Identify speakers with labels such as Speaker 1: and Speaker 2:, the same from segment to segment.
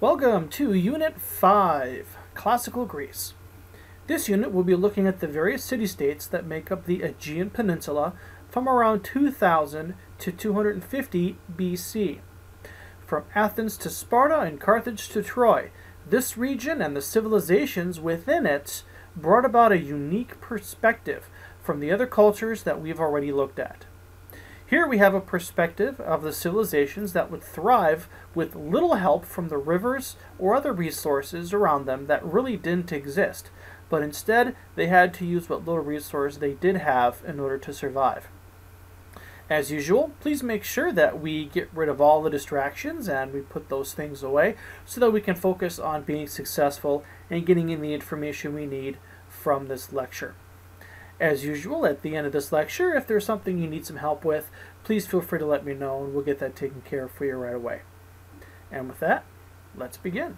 Speaker 1: Welcome to Unit 5, Classical Greece. This unit will be looking at the various city-states that make up the Aegean Peninsula from around 2000 to 250 BC. From Athens to Sparta and Carthage to Troy, this region and the civilizations within it brought about a unique perspective from the other cultures that we've already looked at. Here we have a perspective of the civilizations that would thrive with little help from the rivers or other resources around them that really didn't exist, but instead they had to use what little resource they did have in order to survive. As usual, please make sure that we get rid of all the distractions and we put those things away so that we can focus on being successful and getting in the information we need from this lecture. As usual, at the end of this lecture, if there's something you need some help with, please feel free to let me know and we'll get that taken care of for you right away. And with that, let's begin.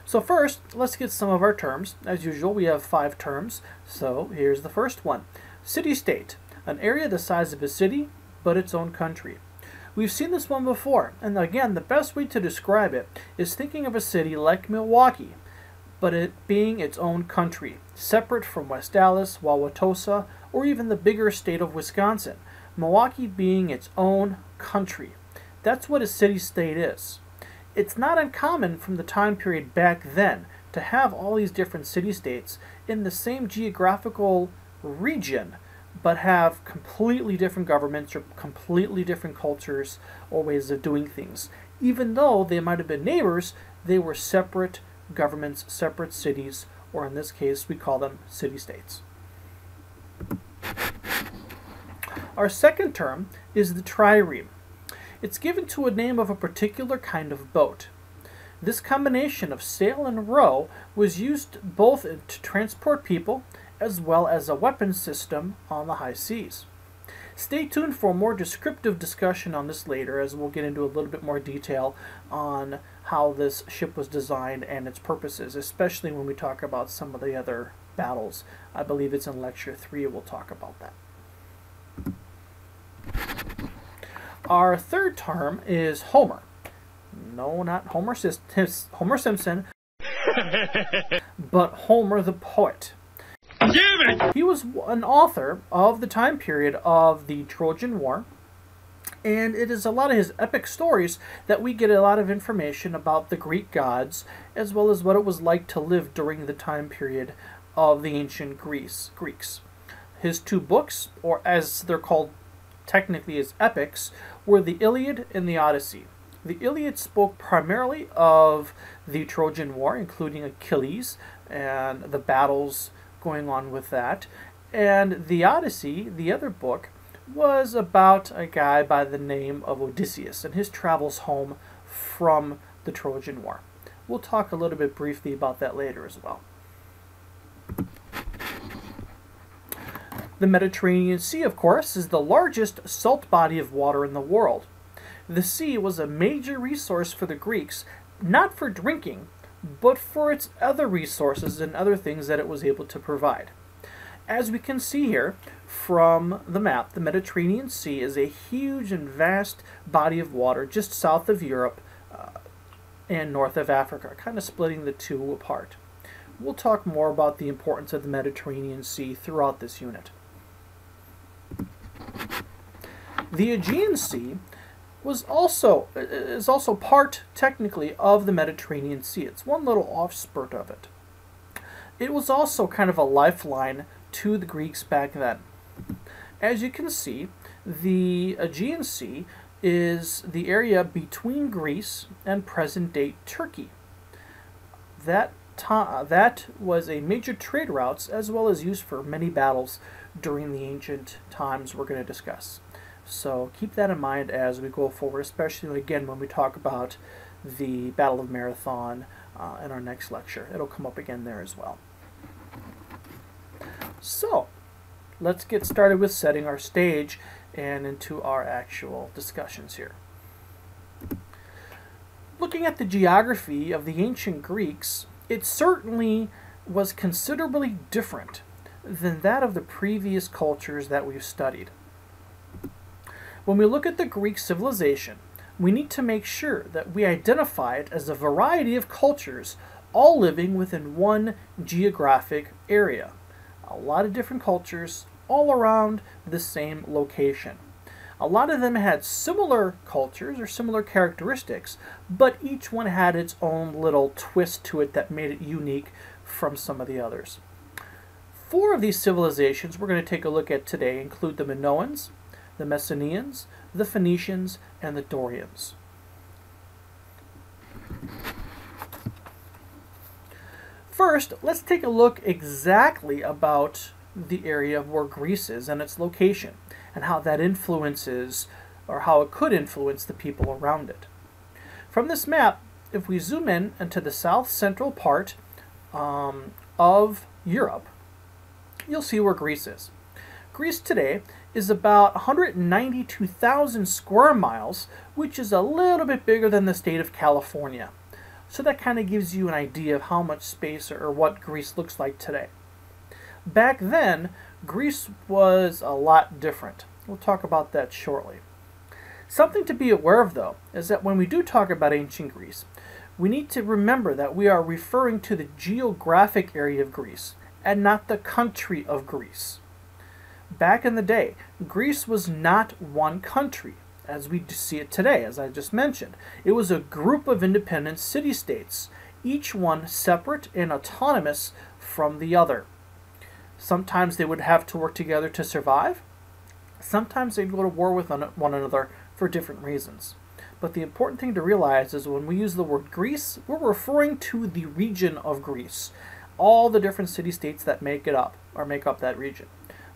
Speaker 1: So first, let's get some of our terms. As usual, we have 5 terms. So here's the first one. City-state, an area the size of a city, but its own country. We've seen this one before, and again, the best way to describe it is thinking of a city like Milwaukee, but it being its own country, separate from West Dallas, Wauwatosa, or even the bigger state of Wisconsin. Milwaukee being its own country. That's what a city-state is. It's not uncommon from the time period back then to have all these different city-states in the same geographical region, but have completely different governments or completely different cultures or ways of doing things. Even though they might have been neighbors, they were separate governments, separate cities, or in this case we call them city-states. Our second term is the trireme. It's given to a name of a particular kind of boat. This combination of sail and row was used both to transport people as well as a weapon system on the high seas. Stay tuned for a more descriptive discussion on this later, as we'll get into a little bit more detail on how this ship was designed and its purposes, especially when we talk about some of the other battles. I believe it's in Lecture 3 we'll talk about that. Our third term is Homer. No, not Homer Simpson, but Homer the poet. He was an author of the time period of the Trojan War, and it is a lot of his epic stories that we get a lot of information about the Greek gods, as well as what it was like to live during the time period of the ancient Greeks. His 2 books, or as they're called technically as epics, were the Iliad and the Odyssey. The Iliad spoke primarily of the Trojan War, including Achilles and the battles going on with that. And the Odyssey, the other book, was about a guy by the name of Odysseus and his travels home from the Trojan War. We'll talk a little bit briefly about that later as well. The Mediterranean Sea, of course, is the largest salt body of water in the world. The sea was a major resource for the Greeks, not for drinking, but for its other resources and other things that it was able to provide. As we can see here from the map, the Mediterranean Sea is a huge and vast body of water just south of Europe and north of Africa, kind of splitting the two apart. We'll talk more about the importance of the Mediterranean Sea throughout this unit. The Aegean Sea is also part, technically, of the Mediterranean Sea. It's one little offspurt of it. It was also kind of a lifeline to the Greeks back then. As you can see, the Aegean Sea is the area between Greece and present-day Turkey. That was a major trade route, as well as used for many battles during the ancient times we're going to discuss. So keep that in mind as we go forward, especially again when we talk about the Battle of Marathon in our next lecture. It'll come up again there as well. So let's get started with setting our stage and into our actual discussions here. Looking at the geography of the ancient Greeks, it certainly was considerably different than that of the previous cultures that we've studied. When we look at the Greek civilization, we need to make sure that we identify it as a variety of cultures all living within one geographic area. A lot of different cultures all around the same location. A lot of them had similar cultures or similar characteristics, but each one had its own little twist to it that made it unique from some of the others. 4 of these civilizations we're going to take a look at today include the Minoans, the Mycenaeans, the Phoenicians, and the Dorians. First, let's take a look exactly about the area where Greece is and its location, and how that influences, or how it could influence, the people around it. From this map, if we zoom in into the south central part of Europe, you'll see where Greece is. Greece today is about 192,000 square miles, which is a little bit bigger than the state of California. So that kind of gives you an idea of how much space or what Greece looks like today. Back then, Greece was a lot different. We'll talk about that shortly. Something to be aware of, though, is that when we do talk about ancient Greece, we need to remember that we are referring to the geographic area of Greece and not the country of Greece. Back in the day, Greece was not one country, as we see it today, as I just mentioned. It was a group of independent city-states, each one separate and autonomous from the other. Sometimes they would have to work together to survive. Sometimes they'd go to war with one another for different reasons. But the important thing to realize is when we use the word Greece, we're referring to the region of Greece, all the different city-states that make it up, or make up that region.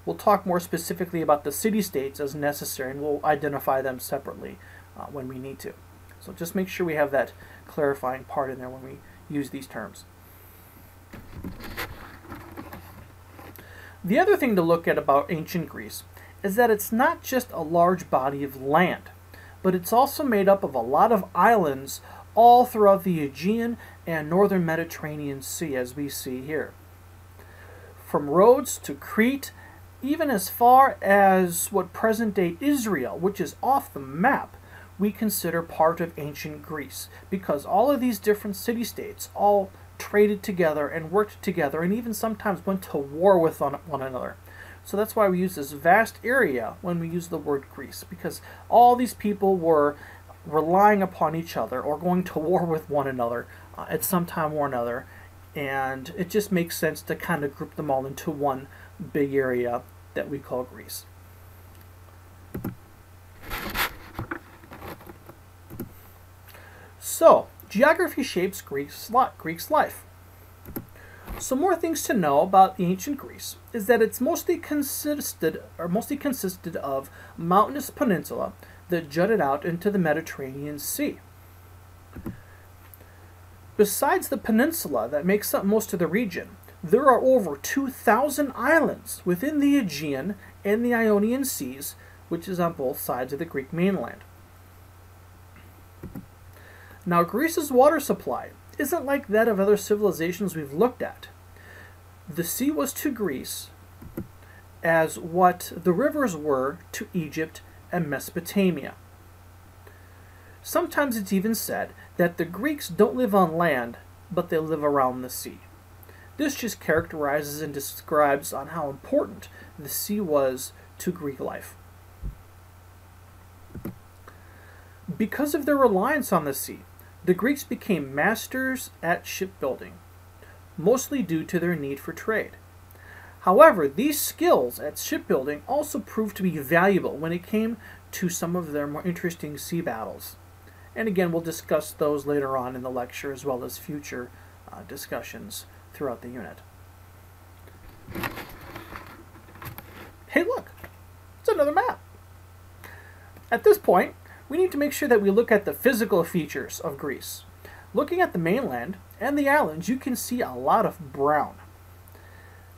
Speaker 1: We'll talk more specifically about the city-states as necessary, and we'll identify them separately when we need to. So just make sure we have that clarifying part in there when we use these terms. The other thing to look at about ancient Greece is that it's not just a large body of land, but it's also made up of a lot of islands all throughout the Aegean and northern Mediterranean Sea, as we see here. From Rhodes to Crete, even as far as what present-day Israel, which is off the map, we consider part of ancient Greece, because all of these different city-states all traded together and worked together and even sometimes went to war with one another. So that's why we use this vast area when we use the word Greece, because all these people were relying upon each other or going to war with one another at some time or another, and it just makes sense to kind of group them all into one big area that we call Greece. So, geography shapes Greek's life. Some more things to know about the ancient Greece is that it's mostly consisted of mountainous peninsula that jutted out into the Mediterranean Sea. Besides the peninsula that makes up most of the region, there are over 2,000 islands within the Aegean and the Ionian Seas, which is on both sides of the Greek mainland. Now, Greece's water supply isn't like that of other civilizations we've looked at. The sea was to Greece as what the rivers were to Egypt and Mesopotamia. Sometimes it's even said that the Greeks don't live on land, but they live around the sea. This just characterizes and describes on how important the sea was to Greek life. Because of their reliance on the sea, the Greeks became masters at shipbuilding, mostly due to their need for trade. However, these skills at shipbuilding also proved to be valuable when it came to some of their more interesting sea battles. And again, we'll discuss those later on in the lecture as well as future discussions throughout the unit. Hey, look! It's another map! At this point, we need to make sure that we look at the physical features of Greece. Looking at the mainland and the islands, you can see a lot of brown.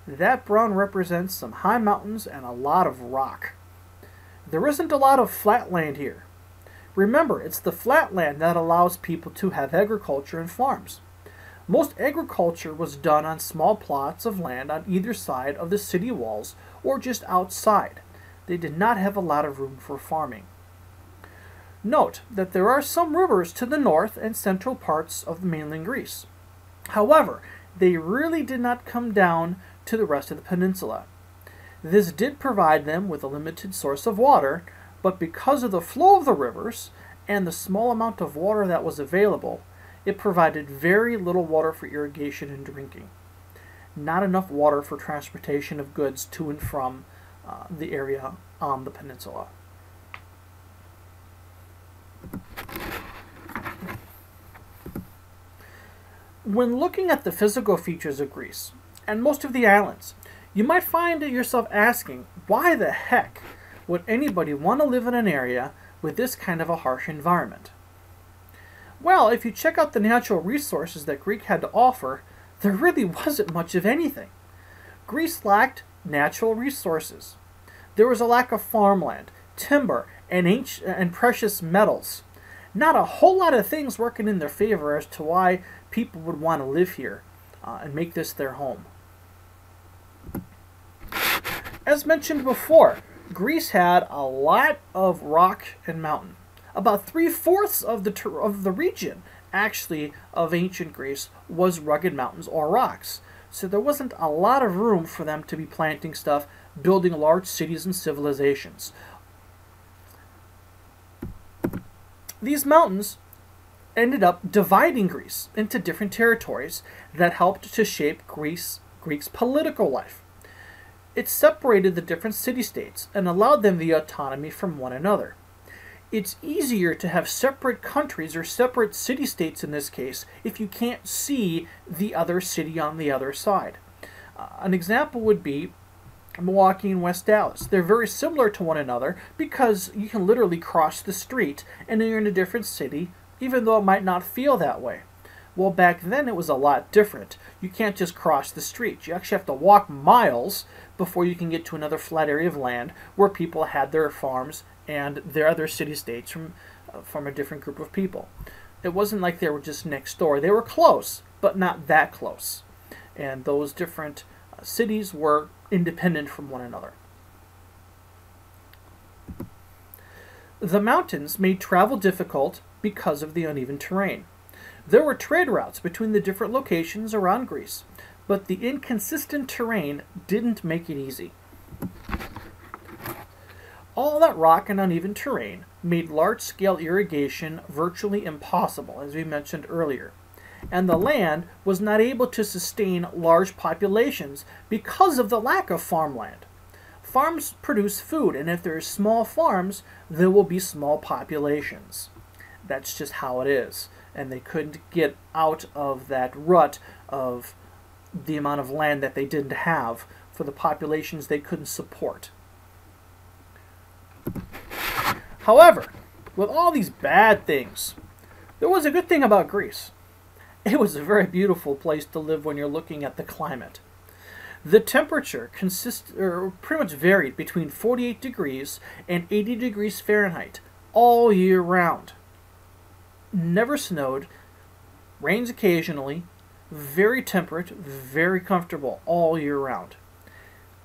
Speaker 1: That brown represents some high mountains and a lot of rock. There isn't a lot of flat land here. Remember, it's the flat land that allows people to have agriculture and farms. Most agriculture was done on small plots of land on either side of the city walls or just outside. They did not have a lot of room for farming. Note that there are some rivers to the north and central parts of mainland Greece. However, they really did not come down to the rest of the peninsula. This did provide them with a limited source of water, but because of the flow of the rivers and the small amount of water that was available, it provided very little water for irrigation and drinking. Not enough water for transportation of goods to and from the area on the peninsula. When looking at the physical features of Greece, and most of the islands, you might find yourself asking, why the heck would anybody want to live in an area with this kind of a harsh environment? Well, if you check out the natural resources that Greece had to offer, there really wasn't much of anything. Greece lacked natural resources. There was a lack of farmland, timber, and precious metals. Not a whole lot of things working in their favor as to why people would want to live here and make this their home. As mentioned before, Greece had a lot of rock and mountain. About 3/4 of the region, actually, of ancient Greece was rugged mountains or rocks. So there wasn't a lot of room for them to be planting stuff, building large cities and civilizations. These mountains ended up dividing Greece into different territories that helped to shape Greece's political life. It separated the different city-states and allowed them the autonomy from one another. It's easier to have separate countries or separate city-states in this case if you can't see the other city on the other side. An example would be Milwaukee and West Dallas. They're very similar to one another because you can literally cross the street and you're in a different city, even though it might not feel that way. Well, back then it was a lot different. You can't just cross the street. You actually have to walk miles before you can get to another flat area of land where people had their farms and their other city-states from a different group of people. It wasn't like they were just next door. They were close, but not that close. And those different cities were independent from one another. The mountains made travel difficult because of the uneven terrain. There were trade routes between the different locations around Greece, but the inconsistent terrain didn't make it easy. All that rock and uneven terrain made large-scale irrigation virtually impossible, as we mentioned earlier, and the land was not able to sustain large populations because of the lack of farmland. Farms produce food, and if there are small farms, there will be small populations. That's just how it is, and they couldn't get out of that rut of the amount of land that they didn't have for the populations they couldn't support. However, with all these bad things, there was a good thing about Greece. It was a very beautiful place to live when you're looking at the climate. The temperature pretty much varied between 48 degrees and 80 degrees Fahrenheit all year round. Never snowed, rains occasionally, very temperate, very comfortable all year round.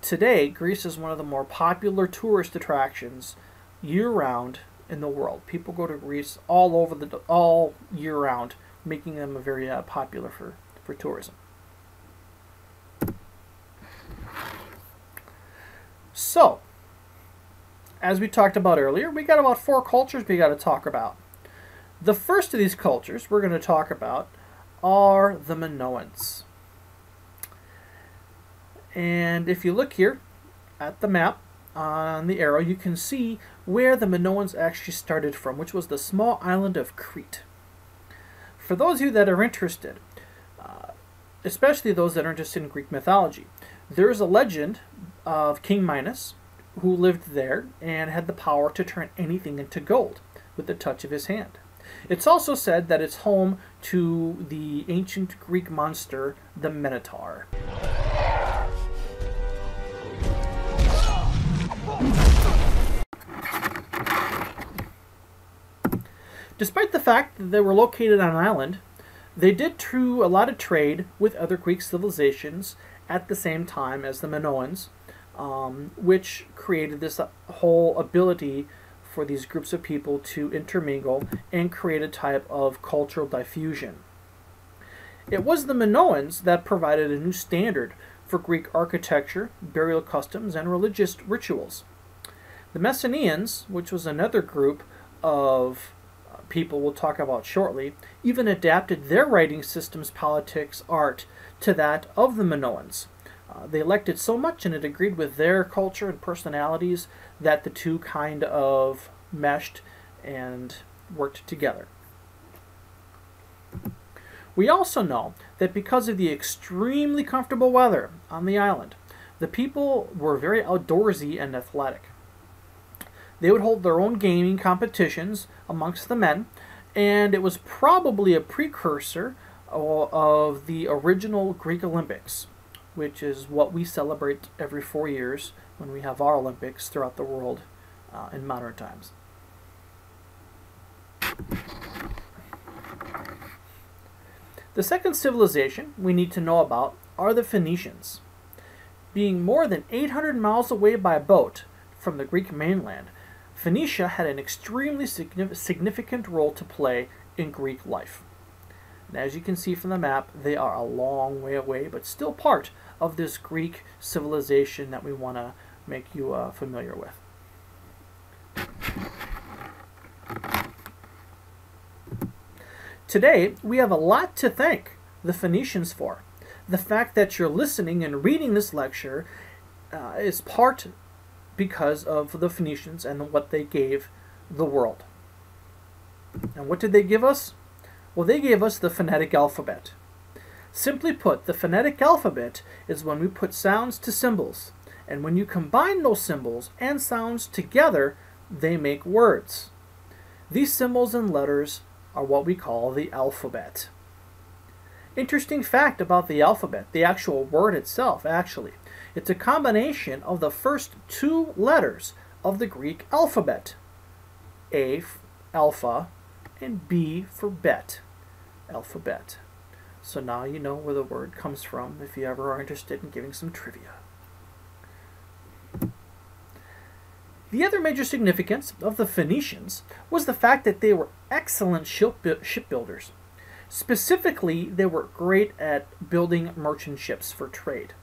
Speaker 1: Today, Greece is one of the more popular tourist attractions year-round in the world. People go to Greece all year round, making them very popular for tourism. So, as we talked about earlier, we got about 4 cultures we got to talk about. The first of these cultures we're going to talk about are the Minoans. And if you look here at the map on the arrow, you can see where the Minoans actually started from, which was the small island of Crete. For those of you that are interested, especially those that are interested in Greek mythology, there is a legend of King Minos who lived there and had the power to turn anything into gold with the touch of his hand. It's also said that it's home to the ancient Greek monster, the Minotaur. Despite the fact that they were located on an island, they did do a lot of trade with other Greek civilizations at the same time as the Minoans, which created this whole ability for these groups of people to intermingle and create a type of cultural diffusion. It was the Minoans that provided a new standard for Greek architecture, burial customs, and religious rituals. The Mycenaeans, which was another group of people we'll talk about shortly, even adapted their writing systems, politics, art to that of the Minoans. They liked it so much and it agreed with their culture and personalities that the two kind of meshed and worked together. We also know that because of the extremely comfortable weather on the island, the people were very outdoorsy and athletic. They would hold their own gaming competitions amongst the men, and it was probably a precursor of the original Greek Olympics, which is what we celebrate every 4 years when we have our Olympics throughout the world in modern times. The second civilization we need to know about are the Phoenicians. Being more than 800 miles away by boat from the Greek mainland, Phoenicia had an extremely significant role to play in Greek life. And as you can see from the map, they are a long way away, but still part of this Greek civilization that we want to make you familiar with. Today, we have a lot to thank the Phoenicians for. The fact that you're listening and reading this lecture is part because of the Phoenicians and what they gave the world. And what did they give us? Well, they gave us the phonetic alphabet. Simply put, the phonetic alphabet is when we put sounds to symbols. And when you combine those symbols and sounds together, they make words. These symbols and letters are what we call the alphabet. Interesting fact about the alphabet, the actual word itself, actually. It's a combination of the first two letters of the Greek alphabet. A, alpha, and B for bet, alphabet. So now you know where the word comes from if you ever are interested in giving some trivia. The other major significance of the Phoenicians was the fact that they were excellent shipbuilders. Specifically, they were great at building merchant ships for trade.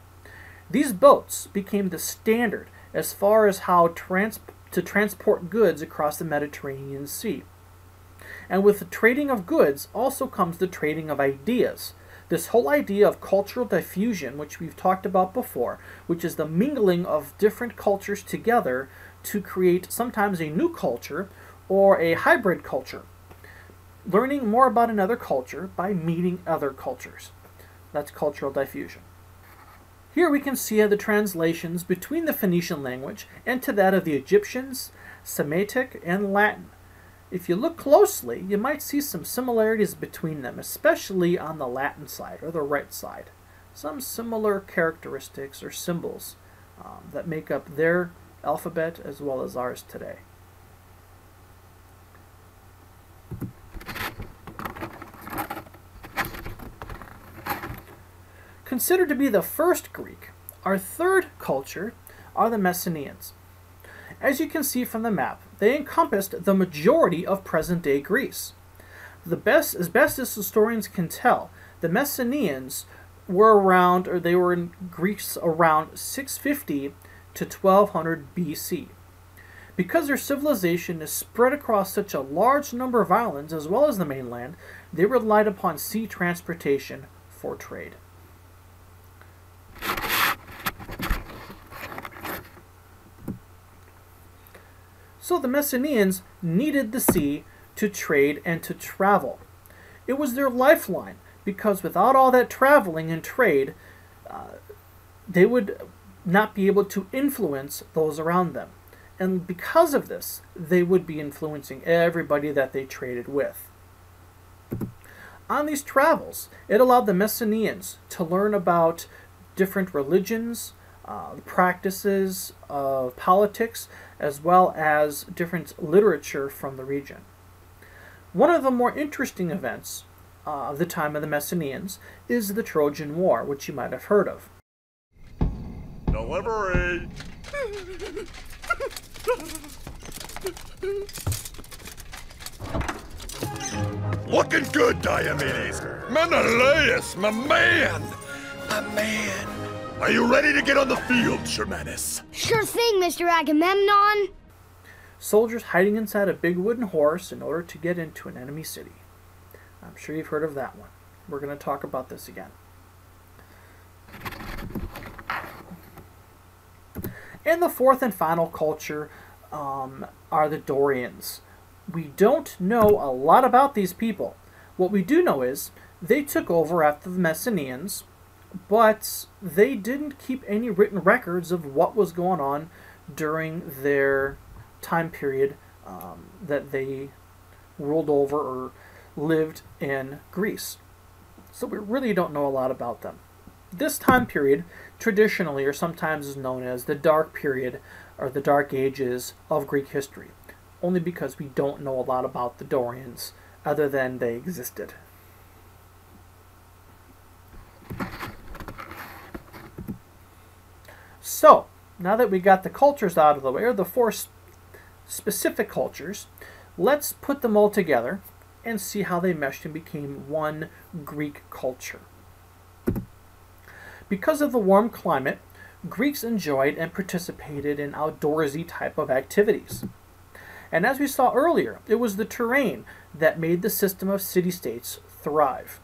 Speaker 1: These boats became the standard as far as how to transport goods across the Mediterranean Sea. And with the trading of goods also comes the trading of ideas. This whole idea of cultural diffusion, which we've talked about before, which is the mingling of different cultures together to create sometimes a new culture or a hybrid culture. Learning more about another culture by meeting other cultures. That's cultural diffusion. Here we can see the translations between the Phoenician language and to that of the Egyptians, Semitic, and Latin. If you look closely, you might see some similarities between them, especially on the Latin side, or the right side. Some similar characteristics or symbols that make up their alphabet as well as ours today. Considered to be the first Greek, our third culture are the Mycenaeans. As you can see from the map, they encompassed the majority of present-day Greece. As best as historians can tell, the Mycenaeans were around, or they were in Greece around 650 to 1200 BC. Because their civilization is spread across such a large number of islands as well as the mainland, they relied upon sea transportation for trade. So the Mycenaeans needed the sea to trade and to travel. It was their lifeline, because without all that traveling and trade, they would not be able to influence those around them. And because of this, they would be influencing everybody that they traded with. On these travels, it allowed the Mycenaeans to learn about different religions, the practices of politics, as well as different literature from the region. One of the more interesting events of the time of the Mycenaeans is the Trojan War, which you might have heard of.
Speaker 2: Delivery! Looking good, Diomedes. Menelaus, my man. My man. Are you ready to get on the field, Hermes?
Speaker 3: Sure thing, Mr. Agamemnon.
Speaker 1: Soldiers hiding inside a big wooden horse in order to get into an enemy city. I'm sure you've heard of that one. We're going to talk about this again. And the fourth and final culture are the Dorians. We don't know a lot about these people. What we do know is they took over after the Mycenaeans, but they didn't keep any written records of what was going on during their time period that they ruled over or lived in Greece. So we really don't know a lot about them. This time period traditionally or sometimes is known as the Dark Period or the Dark Ages of Greek history, only because we don't know a lot about the Dorians other than they existed. So, now that we got the cultures out of the way, or the four specific cultures, let's put them all together and see how they meshed and became one Greek culture. Because of the warm climate, Greeks enjoyed and participated in outdoorsy type of activities. And as we saw earlier, it was the terrain that made the system of city-states thrive.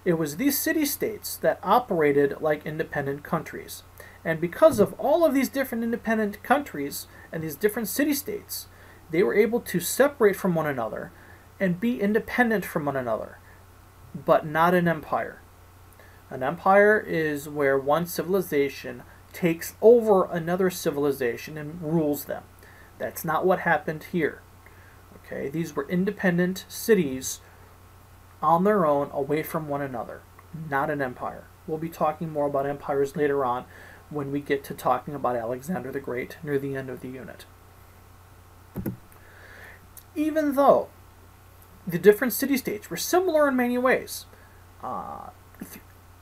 Speaker 1: It was these city-states that operated like independent countries. And because of all of these different independent countries and these different city-states, they were able to separate from one another and be independent from one another, but not an empire. An empire is where one civilization takes over another civilization and rules them. That's not what happened here. Okay, these were independent cities on their own, away from one another, not an empire. We'll be talking more about empires later on when we get to talking about Alexander the Great near the end of the unit. Even though the different city-states were similar in many ways,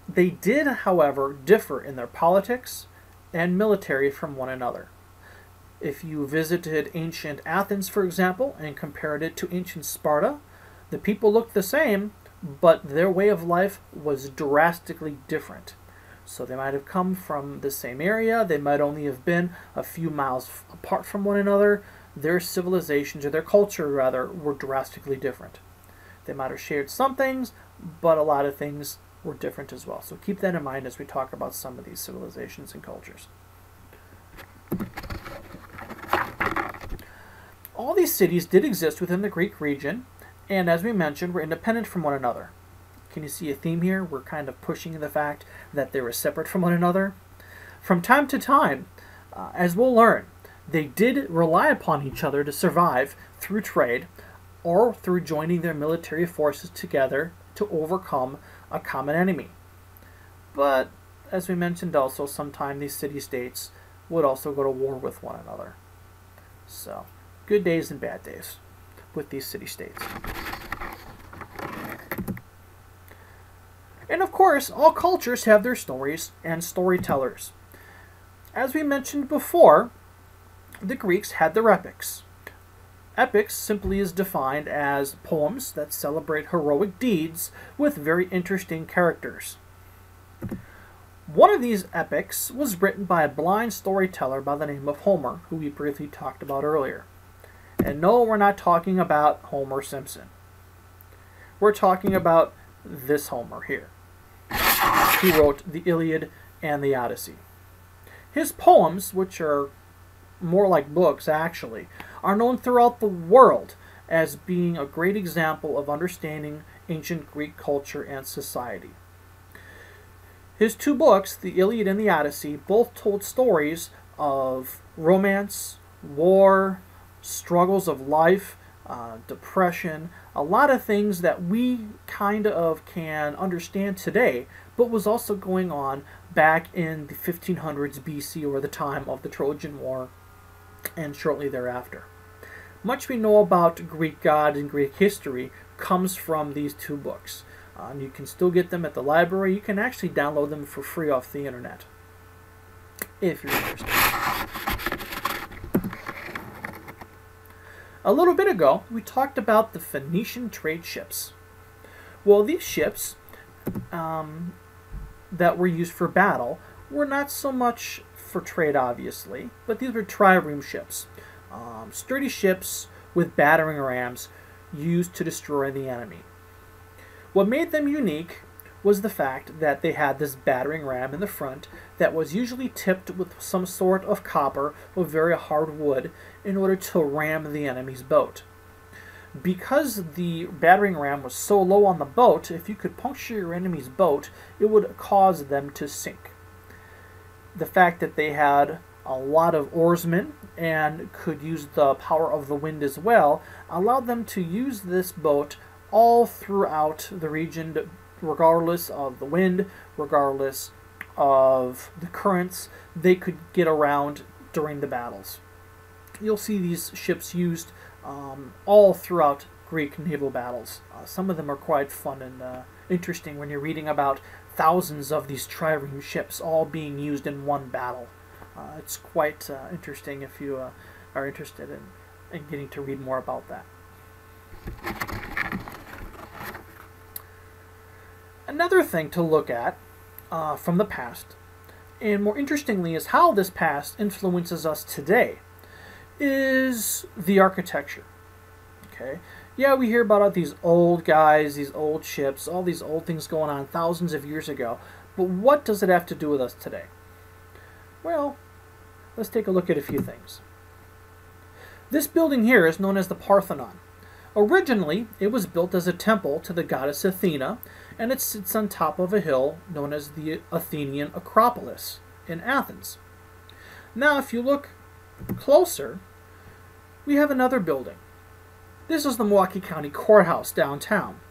Speaker 1: they did, however, differ in their politics and military from one another. If you visited ancient Athens, for example, and compared it to ancient Sparta, the people looked the same, but their way of life was drastically different. So they might have come from the same area, they might only have been a few miles apart from one another. Their civilizations, or their culture rather, were drastically different. They might have shared some things, but a lot of things were different as well. So keep that in mind as we talk about some of these civilizations and cultures. All these cities did exist within the Greek region, and as we mentioned, were independent from one another. Can you see a theme here? We're kind of pushing the fact that they were separate from one another. From time to time, as we'll learn, they did rely upon each other to survive through trade or through joining their military forces together to overcome a common enemy. But, as we mentioned also, sometimes these city-states would also go to war with one another. So, good days and bad days with these city-states. And of course, all cultures have their stories and storytellers. As we mentioned before, the Greeks had their epics. Epics simply is defined as poems that celebrate heroic deeds with very interesting characters. One of these epics was written by a blind storyteller by the name of Homer, who we briefly talked about earlier. And no, we're not talking about Homer Simpson. We're talking about this Homer here, who wrote the Iliad and the Odyssey. His poems, which are more like books actually, are known throughout the world as being a great example of understanding ancient Greek culture and society. His two books, the Iliad and the Odyssey, both told stories of romance, war, struggles of life, depression, a lot of things that we kind of can understand today, but was also going on back in the 1500s BC, or the time of the Trojan War, and shortly thereafter. Much we know about Greek gods and Greek history comes from these two books. You can still get them at the library. You can actually download them for free off the internet, if you're interested. A little bit ago, we talked about the Phoenician trade ships. Well, these ships that were used for battle were not so much for trade, obviously, but these were trireme ships. Sturdy ships with battering rams used to destroy the enemy. What made them unique was the fact that they had this battering ram in the front that was usually tipped with some sort of copper or very hard wood in order to ram the enemy's boat. Because the battering ram was so low on the boat, if you could puncture your enemy's boat, it would cause them to sink. The fact that they had a lot of oarsmen and could use the power of the wind as well allowed them to use this boat all throughout the region, regardless of the wind, regardless of the currents. They could get around during the battles. You'll see these ships used all throughout Greek naval battles. Some of them are quite fun and interesting when you're reading about thousands of these trireme ships all being used in one battle. It's quite interesting if you are interested in getting to read more about that. Another thing to look at from the past, and more interestingly is how this past influences us today, is the architecture. Okay, yeah, we hear about these old guys, these old ships, all these old things going on thousands of years ago, but what does it have to do with us today? Well, let's take a look at a few things. This building here is known as the Parthenon. Originally, it was built as a temple to the goddess Athena, and it sits on top of a hill known as the Athenian Acropolis in Athens. Now, if you look closer, we have another building. This is the Milwaukee County Courthouse downtown.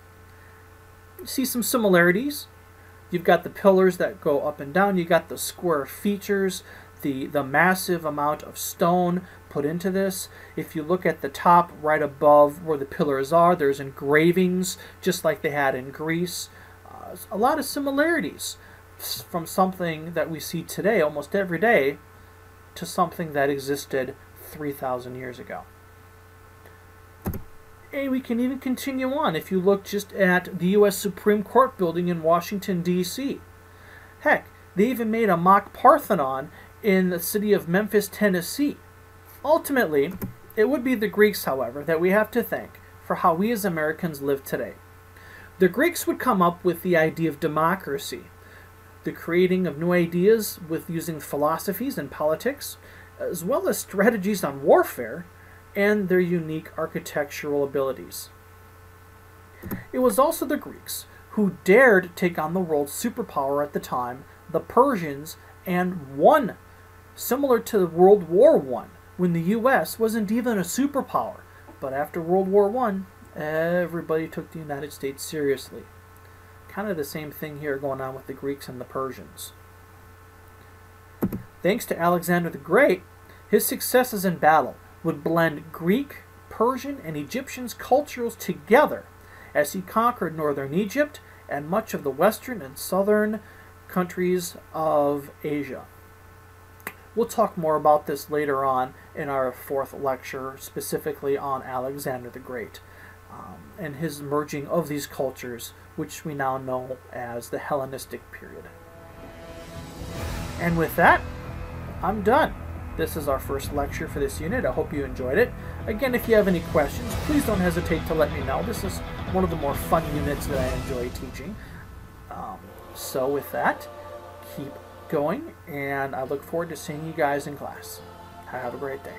Speaker 1: You see some similarities. You've got the pillars that go up and down. You got the square features, the massive amount of stone put into this. If you look at the top right above where the pillars are, there's engravings just like they had in Greece. A lot of similarities from something that we see today almost every day to something that existed 3,000 years ago. And we can even continue on if you look just at the U.S. Supreme Court building in Washington, D.C. Heck, they even made a mock Parthenon in the city of Memphis, Tennessee. Ultimately, it would be the Greeks, however, that we have to thank for how we as Americans live today. The Greeks would come up with the idea of democracy, the creating of new ideas with using philosophies and politics, as well as strategies on warfare, and their unique architectural abilities. It was also the Greeks who dared take on the world's superpower at the time, the Persians, and won, similar to World War I, when the U.S. wasn't even a superpower. But after World War I, everybody took the United States seriously. Kind of the same thing here going on with the Greeks and the Persians. Thanks to Alexander the Great, his successes in battle would blend Greek, Persian, and Egyptian cultures together as he conquered northern Egypt and much of the western and southern countries of Asia. We'll talk more about this later on in our fourth lecture, specifically on Alexander the Great and his merging of these cultures, which we now know as the Hellenistic period. And with that, I'm done. This is our first lecture for this unit. I hope you enjoyed it. Again, if you have any questions, please don't hesitate to let me know. This is one of the more fun units that I enjoy teaching. So with that, keep going, and I look forward to seeing you guys in class. Have a great day.